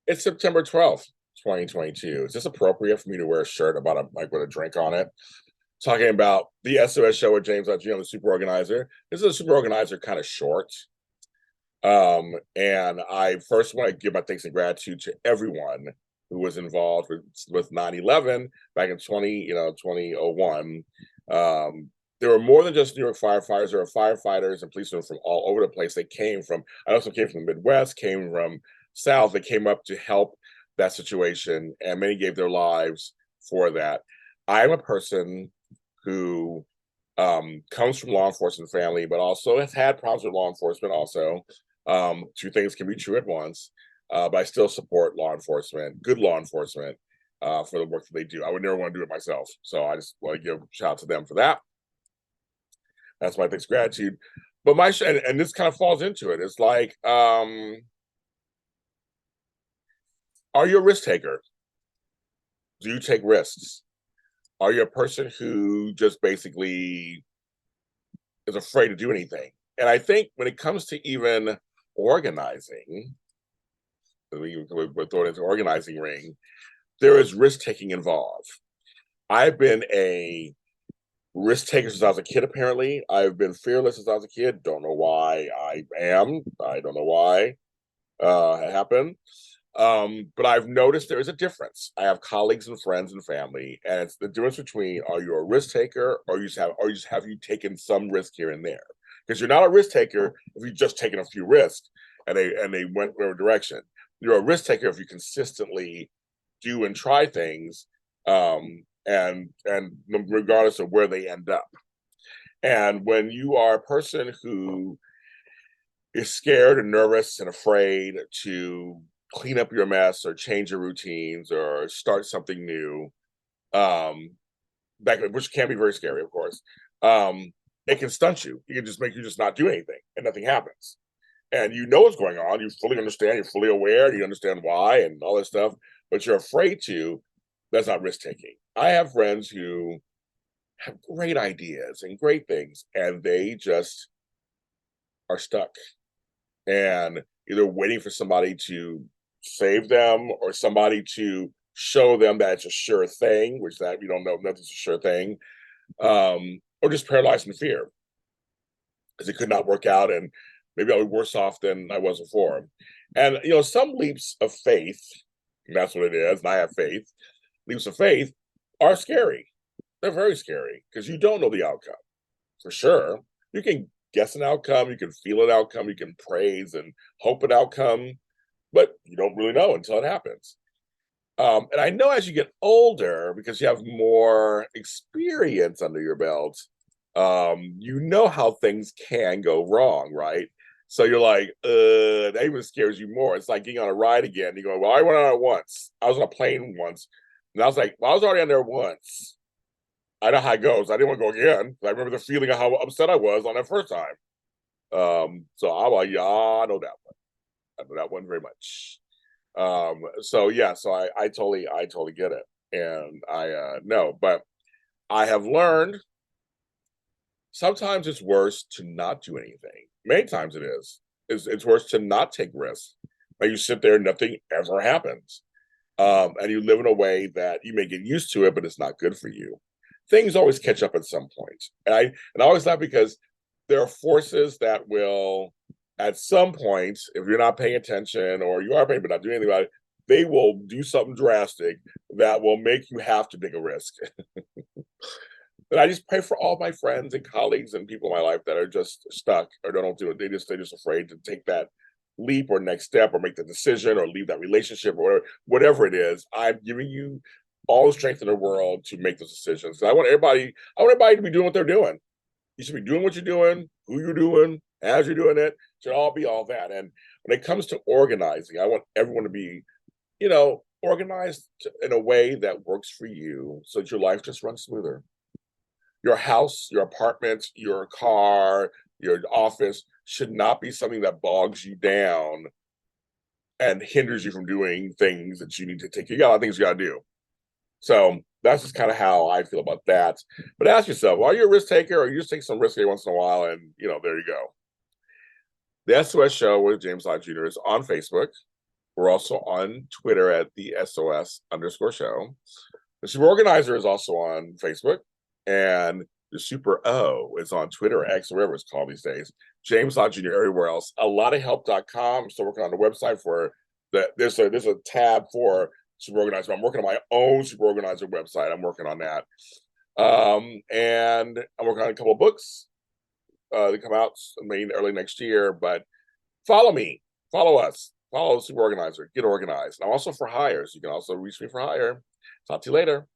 It's September 12th, 2022. Is this appropriate for me to wear a shirt about a like with a drink on it? Talking about the SOS show with James Lott, the super organizer. This is a super organizer kind of short. And I first want to give my thanks and gratitude to everyone who was involved with 9/11 back in 2001. There were more than just New York firefighters. There were firefighters and policemen from all over the place. They came from, I also came from the Midwest, came from South. They came up to help that situation, and many gave their lives for that. I'm a person who comes from law enforcement family, but also has had problems with law enforcement. Also, two things can be true at once. But I still support law enforcement, good law enforcement, for the work that they do. I would never want to do it myself, so I just want to give a shout out to them for that. That's my thanks gratitude. But and this kind of falls into it. It's like, are you a risk taker? Do you take risks? Are you a person who just basically is afraid to do anything? And I think when it comes to even organizing, we throw it into organizing ring, there is risk taking involved. I've been a risk taker since I was a kid, apparently. I've been fearless since I was a kid. Don't know why I am. I don't know why it happened. But I've noticed there is a difference. I have colleagues and friends and family, and it's the difference between are you a risk taker or you just have you taken some risk here and there? Because you're not a risk taker if you've just taken a few risks and they went in a direction. You're a risk taker if you consistently do and try things, and regardless of where they end up. And when you are a person who is scared and nervous and afraid to clean up your mess or change your routines or start something new, um, which can be very scary, of course, it can stunt you. It can just make you just not do anything and nothing happens. And you know what's going on. You fully understand. You're fully aware. You understand why and all this stuff, but you're afraid to. That's not risk taking. I have friends who have great ideas and great things, and they just are stuck and either waiting for somebody to save them or somebody to show them that it's a sure thing, which that you don't know nothing's a sure thing, or just paralyzed in fear because it could not work out and maybe I'll be worse off than I was before. And some leaps of faith, that's what it is, and I have faith. Leaps of faith are scary. They're very scary because you don't know the outcome for sure. You can guess an outcome, you can feel an outcome, you can praise and hope an outcome, but you don't really know until it happens. And I know as you get older, because you have more experience under your belt, you know how things can go wrong, right? So you're like, that even scares you more. It's like getting on a ride again. You go, well, I went on it once. I was on a plane once. And I was like, well, I was already on there once. I know how it goes. I didn't want to go again. I remember the feeling of how upset I was on that first time. So I'm like, yeah, I know that one. I know that one very much. So yeah, so I totally get it. And I know, but I have learned sometimes it's worse to not do anything. Many times it is. It's worse to not take risks. Like you sit there, nothing ever happens. And you live in a way that you may get used to it, but it's not good for you. Things always catch up at some point. And I always laugh because there are forces that will, at some point, if you're not paying attention or you are paying but not doing anything about it, they will do something drastic that will make you have to take a risk. And I just pray for all my friends and colleagues and people in my life that are just stuck or don't do it. They're just afraid to take that leap or next step or make the decision or leave that relationship or whatever it is. I'm giving you all the strength in the world to make those decisions. I want everybody to be doing what they're doing. You should be doing what you're doing, who you're doing, as you're doing it. It should all be all that. And when it comes to organizing, I want everyone to be, organized in a way that works for you so that your life just runs smoother. Your house, your apartment, your car, your office should not be something that bogs you down and hinders you from doing things that you need to take. You got a lot of things you got to do. So that's just kind of how I feel about that. But ask yourself, are you a risk taker or you just take some risk every once in a while and, there you go. The SOS show with James Lott Jr. is on Facebook. We're also on Twitter at the SOS_show. The Super Organizer is also on Facebook, and the Super O is on Twitter, X, or whatever it's called these days. James Lott Jr. everywhere else. A lot of help.com. Still working on the website for that. There's a tab for Super Organizer. I'm working on my own Super Organizer website. I'm working on that. And I'm working on a couple of books that come out early next year. But follow me, follow us, follow Super Organizer, get organized. And I'm also for hire, so you can also reach me for hire. Talk to you later.